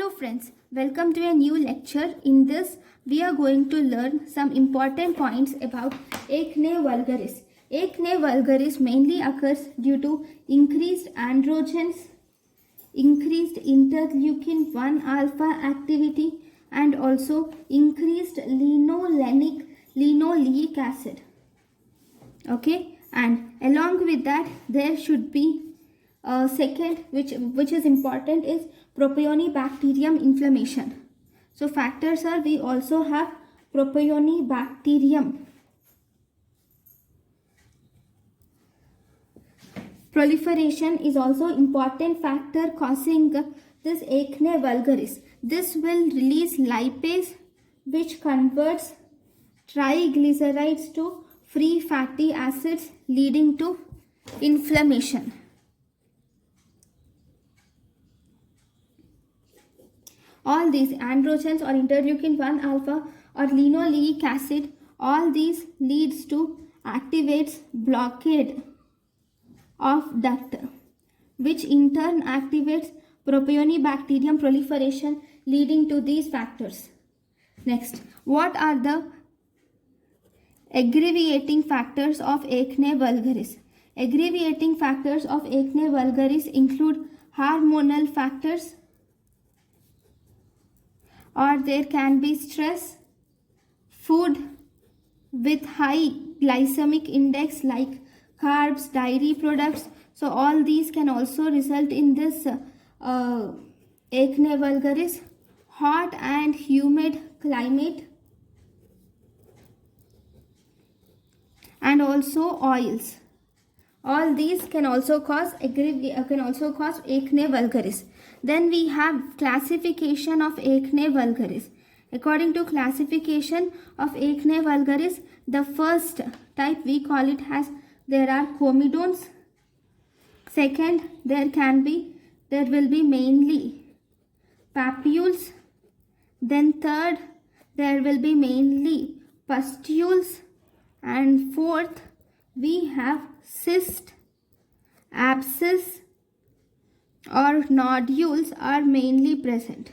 Hello friends, welcome to a new lecture. In this, we are going to learn some important points about acne vulgaris. Acne vulgaris mainly occurs due to increased androgens, increased interleukin 1 alpha activity, and also increased linoleic acid. Okay, and along with that, there should be second, which is important, is propionibacterium inflammation. So factors are, we also have propionibacterium proliferation is also important factor causing this acne vulgaris. This will release lipase, which converts triglycerides to free fatty acids, leading to inflammation. All these androgens or interleukin 1 alpha or linoleic acid, all these leads to activates blockade of duct, which in turn activates propionibacterium proliferation, leading to these factors. Next, what are the aggravating factors of acne vulgaris? Aggravating factors of acne vulgaris include hormonal factors, or there can be stress, food with high glycemic index like carbs, dairy products. So all these can also result in this acne vulgaris. Hot and humid climate, and also oils. All these can also cause acne vulgaris. Then we have classification of acne vulgaris. According to classification of acne vulgaris, the first type we call it as, there are comedones. Second, there will be mainly papules. Then third, there will be mainly pustules. And fourth, we have cyst, abscess or nodules are mainly present.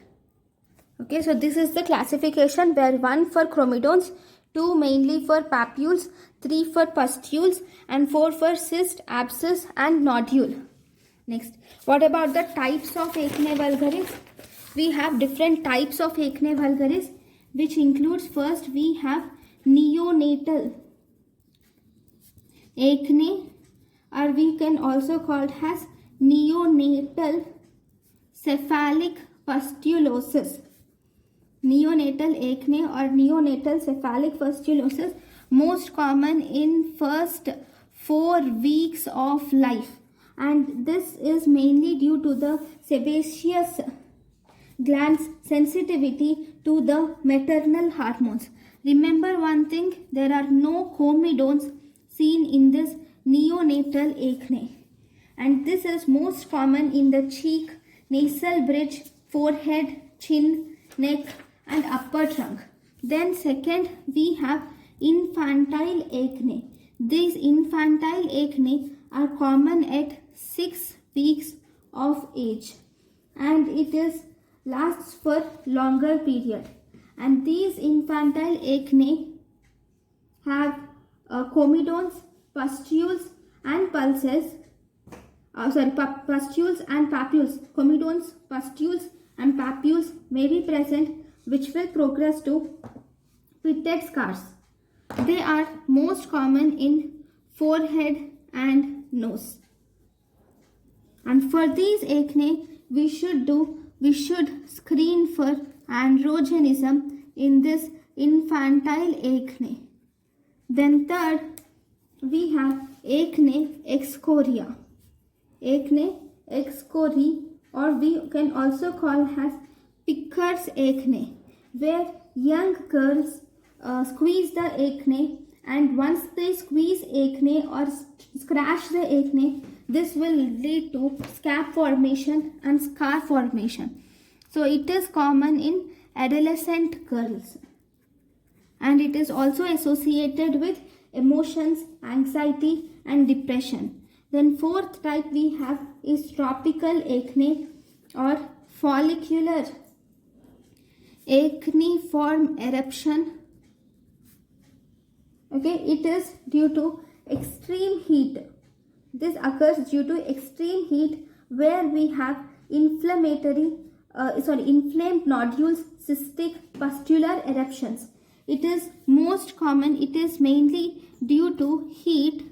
Okay, so this is the classification, where 1 for comedones, 2 mainly for papules, 3 for pustules, and 4 for cyst, abscess and nodule. Next, what about the types of acne vulgaris? We have different types of acne vulgaris, which includes, first we have neonatal acne, or we can also call it as neonatal cephalic pustulosis. Neonatal acne or neonatal cephalic pustulosis, most common in first 4 weeks of life, and this is mainly due to the sebaceous glands sensitivity to the maternal hormones. Remember one thing, there are no comedones seen in this neonatal acne, and this is most common in the cheek, nasal bridge, forehead, chin, neck and upper trunk. Then second, we have infantile acne. These infantile acne are common at 6 weeks of age, and it lasts for longer period. And these infantile acne have comedones, pustules and pulses. Pustules and papules. Comedones, pustules and papules may be present, which will progress to pitted scars. They are most common in forehead and nose. And for these acne, we should screen for androgenism in this infantile acne. Then third, we have acne excoriae. Acne excoriae, or we can also call as Pickard's acne, where young girls squeeze the acne, and once they squeeze acne or scratch the acne, this will lead to scab formation and scar formation. So it is common in adolescent girls, and it is also associated with emotions, anxiety and depression. Then fourth type we have is tropical acne or follicular acneiform eruption. Okay, it is due to extreme heat. This occurs due to extreme heat where we have inflamed nodules, cystic, pustular eruptions. It is most common, it is mainly due to heat,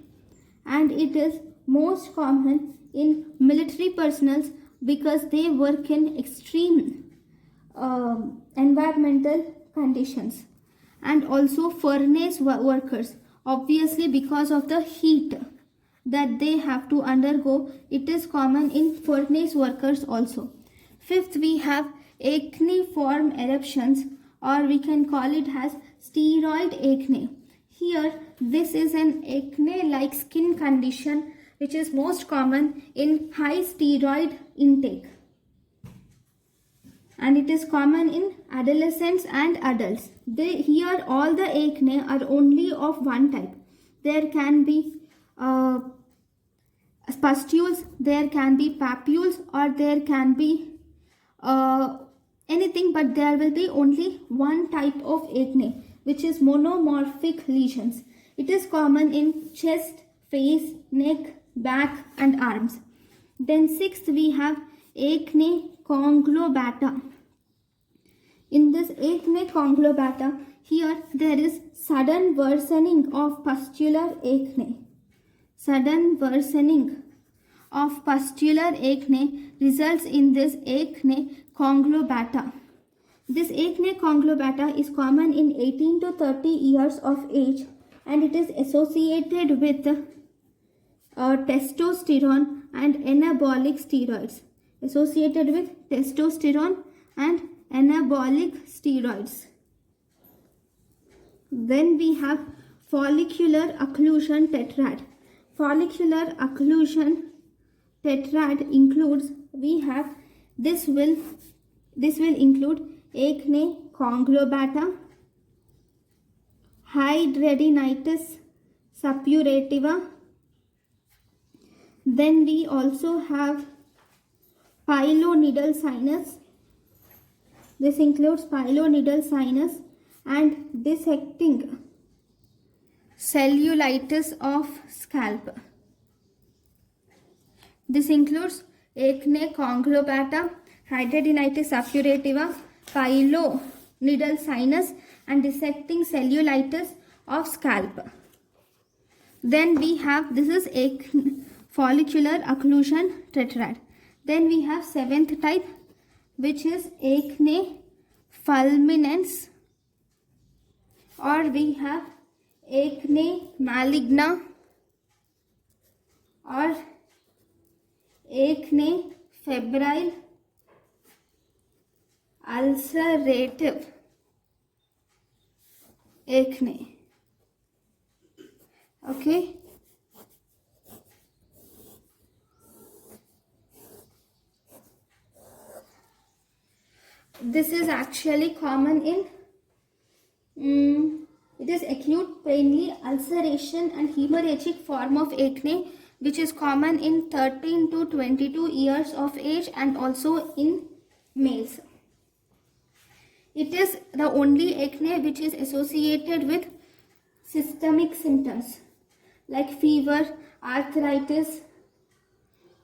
and it is most common in military personnel because they work in extreme environmental conditions, and also furnace workers, obviously because of the heat that they have to undergo. It is common in furnace workers also. Fifth, we have acneiform eruptions, or we can call it as steroid acne. Here, this is an acne-like skin condition which is most common in high steroid intake, and it is common in adolescents and adults. Here all the acne are only of one type. There can be pustules, there can be papules, or there can be anything, but there will be only one type of acne, which is monomorphic lesions. It is common in chest, face, neck, back and arms. Then sixth, we have acne conglobata. In this acne conglobata, here there is sudden worsening of pustular acne. Sudden worsening of pustular acne results in this acne conglobata. This acne conglobata is common in 18 to 30 years of age, and it is associated with testosterone and anabolic steroids. Associated with testosterone and anabolic steroids. Then we have follicular occlusion tetrad. Follicular occlusion tetrad includes, this will include acne conglobata, hidradenitis suppurativa. Then we also have pilonidal sinus. This includes pilonidal sinus and dissecting cellulitis of scalp. This includes acne conglobata, hidradenitis suppurativa, pilonidal sinus and dissecting cellulitis of scalp. Then we have, this is follicular occlusion tetrad. Then we have seventh type, which is acne fulminans, or we have acne maligna, or acne febrile ulcerative acne. Okay. This is actually common in, it is acute mainly ulceration and hemorrhagic form of acne, which is common in 13 to 22 years of age and also in males. It is the only acne which is associated with systemic symptoms like fever, arthritis,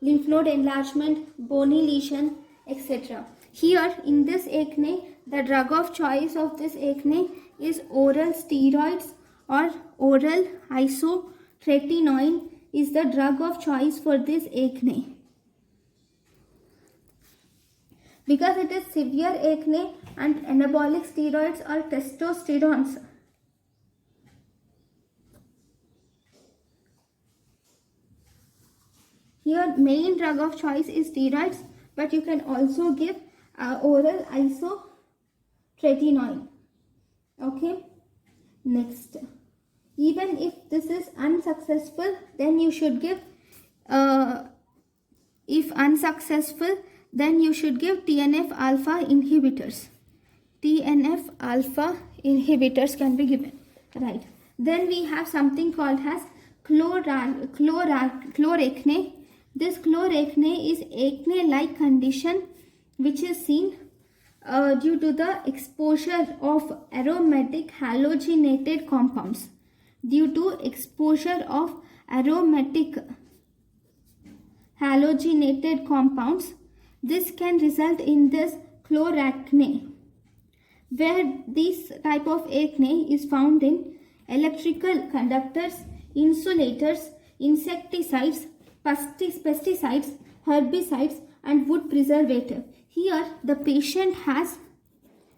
lymph node enlargement, bony lesion, etc. Here in this acne, the drug of choice of this acne is oral steroids, or oral isotretinoin is the drug of choice for this acne. Because it is severe acne and anabolic steroids or testosterones. Here main drug of choice is steroids, but you can also give oral isotretinoin. Okay. Next, even if this is unsuccessful, then you should give if unsuccessful, then you should give TNF alpha inhibitors. TNF alpha inhibitors can be given, right? Then we have something called as chloracne. This chloracne is acne-like condition which is seen due to the exposure of aromatic halogenated compounds. Due to exposure of aromatic halogenated compounds, this can result in this chloracne, where this type of acne is found in electrical conductors, insulators, insecticides, pesticides, herbicides, and wood preservative. Here the patient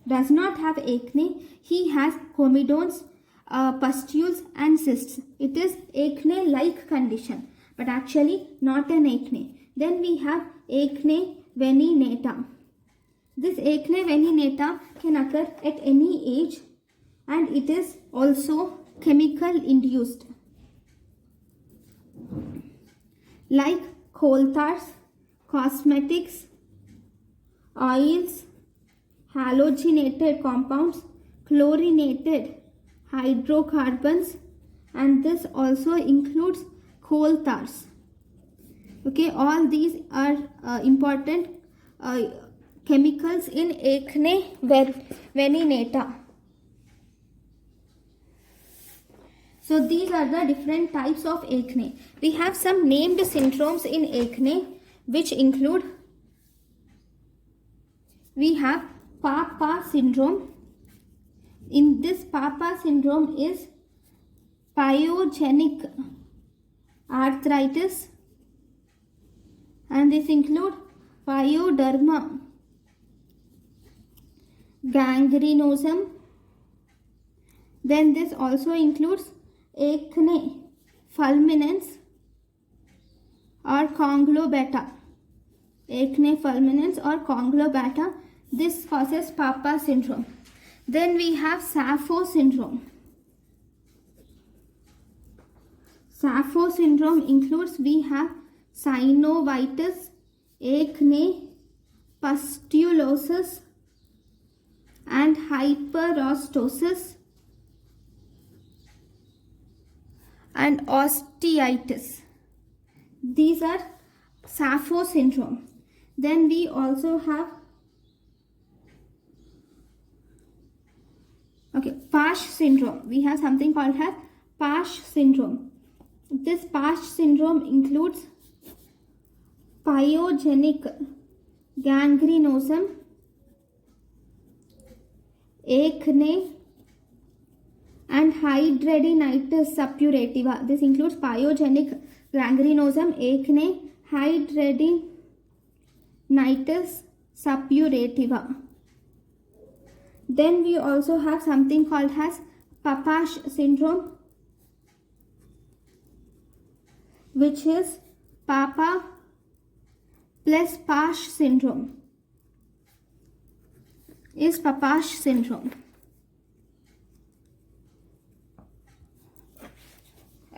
does not have acne, he has comedones, pustules and cysts. It is acne-like condition, but actually not an acne. Then we have acne veninata. This acne veninata can occur at any age, and it is also chemical induced, like coal tars, cosmetics, oils, halogenated compounds, chlorinated hydrocarbons, and this also includes coal tars. Okay, all these are important chemicals in acne veninata. So these are the different types of acne. We have some named syndromes in acne, which include, we have Papa syndrome. In this Papa syndrome is pyogenic arthritis, and this include pyoderma gangrenosum. Then this also includes acne fulminans or conglobata. Acne fulminans or conglobata. This causes Papa syndrome. Then we have Sappho syndrome. Sappho syndrome includes, we have synovitis, acne, pustulosis, and hyperostosis, and osteitis. These are Sappho syndrome. Then we also have Pash syndrome. We have something called as Pash syndrome. This Pash syndrome includes pyogenic gangrenosum, acne, and hidradenitis suppurativa. This includes pyogenic gangrenosum, acne, hidradenitis suppurativa. Then we also have something called as Papash syndrome, which is Papa plus Pash syndrome. Is Papash syndrome.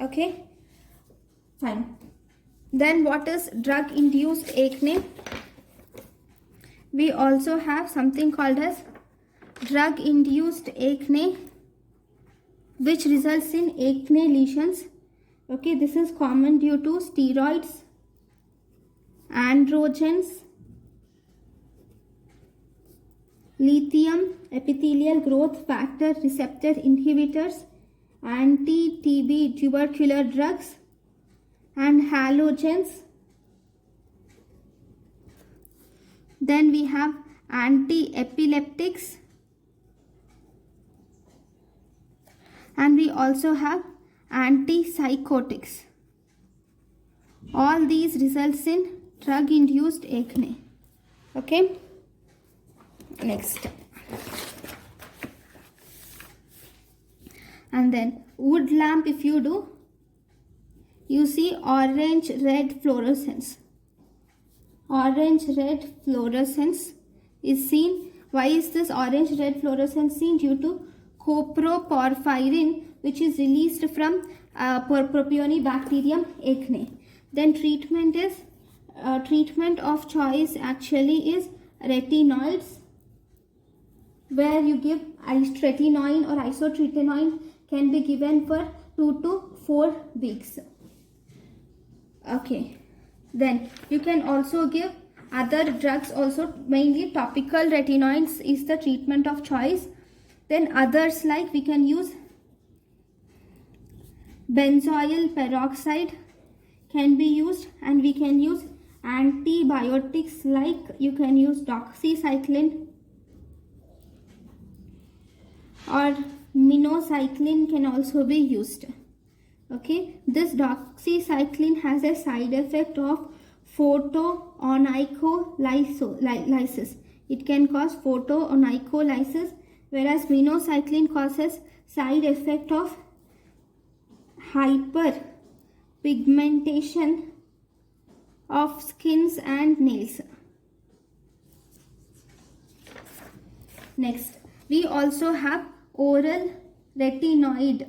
Okay, fine. Then what is drug induced acne? We also have something called as drug induced acne, which results in acne lesions. Okay, this is common due to steroids, androgens, lithium epithelial growth factor receptor inhibitors, anti-TB tubercular drugs, and halogens. Then we have anti-epileptics, and we also have antipsychotics. All these results in drug induced acne. Okay, next. And then wood lamp, if you do, you see orange red fluorescence. Orange red fluorescence is seen. Why is this orange red fluorescence seen? Due to coproporphyrin, which is released from Propionibacterium acne. Then treatment of choice actually is retinoids, where you give tretinoin or isotretinoin can be given for 2 to 4 weeks. Okay, then you can also give Other drugs also, mainly topical retinoids is the treatment of choice. Then others like we can use benzoyl peroxide can be used, and we can use antibiotics like you can use doxycycline or minocycline can also be used. Okay, this doxycycline has a side effect of photoonycholysis. It can cause photoonycholysis, whereas minocycline causes side effect of hyperpigmentation of skins and nails. Next, we also have oral retinoid.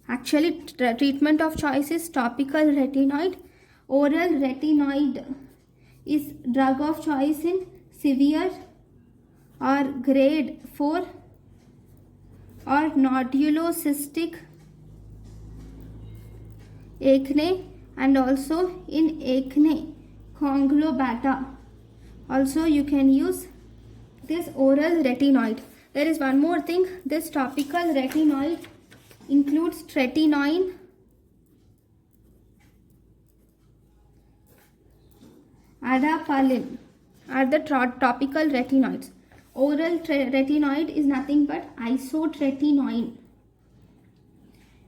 Actually, treatment of choice is topical retinoid. Oral retinoid is drug of choice in severe or grade 4 or nodulocystic acne, and also in acne conglobata. Also, you can use this oral retinoid. There is one more thing. This topical retinoid includes tretinoin, adapalene are the topical retinoids. Oral retinoid is nothing but isotretinoin.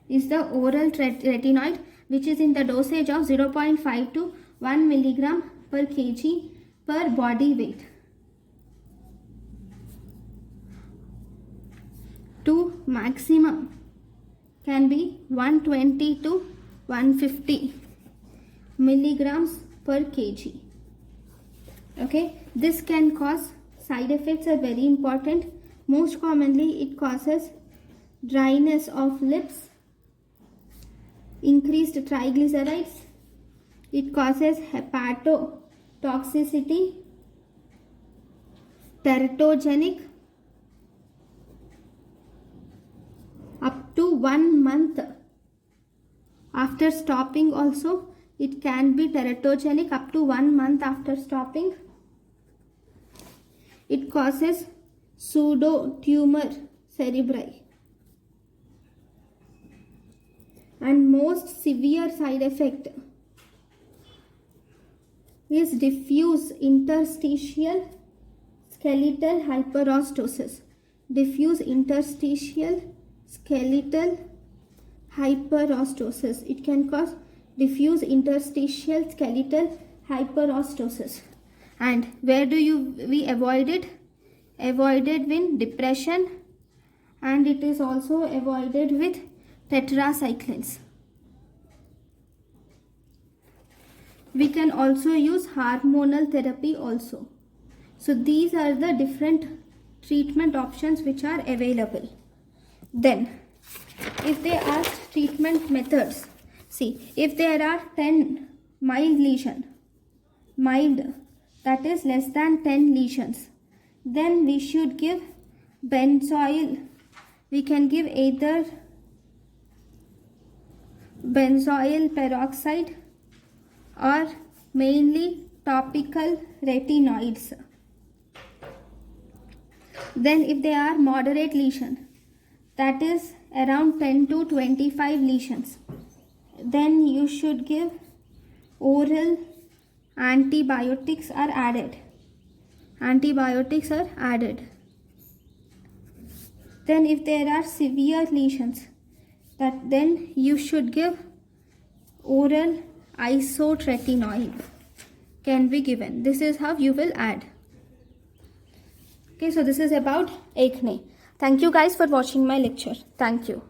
Is the oral retinoid, which is in the dosage of 0.5 to 1 milligram per kg per body weight. To maximum can be 120 to 150 milligrams per kg. Okay, this can cause side effects are very important. Most commonly, it causes dryness of lips, increased triglycerides, it causes hepatotoxicity, teratogenic, up to 1 month after stopping. Also, it can be teratogenic up to 1 month after stopping. It causes pseudotumor cerebri. And most severe side effect is diffuse interstitial skeletal hyperostosis. Diffuse interstitial skeletal hyperostosis. It can cause diffuse interstitial skeletal hyperostosis. And where do we avoid it? Avoided with depression, and it is also avoided with tetracyclines. We can also use hormonal therapy also. So these are the different treatment options which are available. Then, if they ask treatment methods, see, if there are 10 mild lesion, mild, that is less than 10 lesions, then we should give benzoyl. We can give either benzoyl peroxide or mainly topical retinoids. Then if they are moderate lesion, that is around 10 to 25 lesions, then you should give oral antibiotics are added. Antibiotics are added. Then if there are severe lesions, that then you should give oral isotretinoin can be given. This is how you will add. Okay, so this is about acne. Thank you guys for watching my lecture. Thank you.